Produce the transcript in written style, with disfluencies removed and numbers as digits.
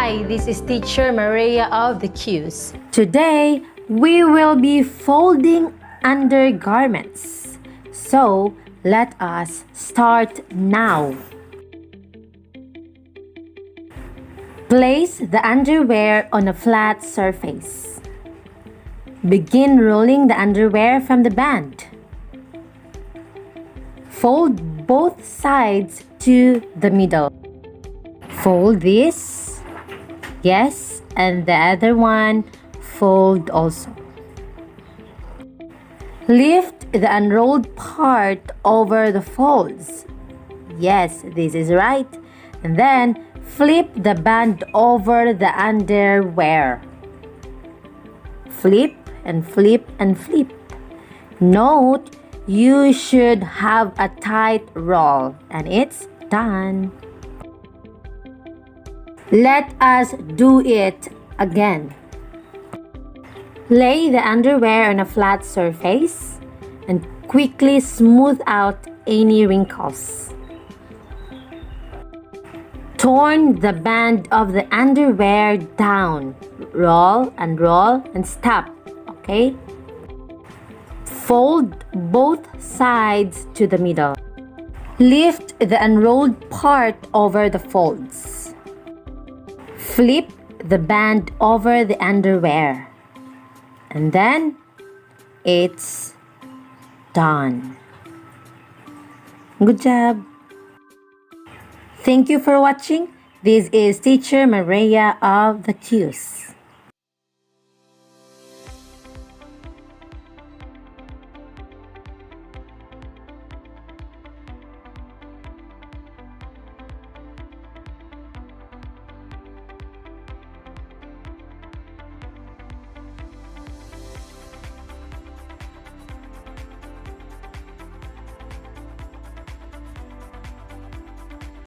Hi, this is teacher Maria of TheQs. Today, we will be folding undergarments. So, let us start now. Place the underwear on a flat surface. Begin rolling the underwear from the band. Fold both sides to the middle. Fold this. Yes, and the other one fold also. Lift the unrolled part over the folds. Yes, this is right. And then flip the band over the underwear. Flip and flip and flip. Note, you should have a tight roll, and it's done. Let us do it again. Lay the underwear on a flat surface and quickly smooth out any wrinkles. Turn the band of the underwear down. Roll and stop. Okay? Fold both sides to the middle. Lift the unrolled part over the folds. Flip the band over the underwear. And then it's done. Good job. Thank you for watching. This is teacher Maria of TheQs.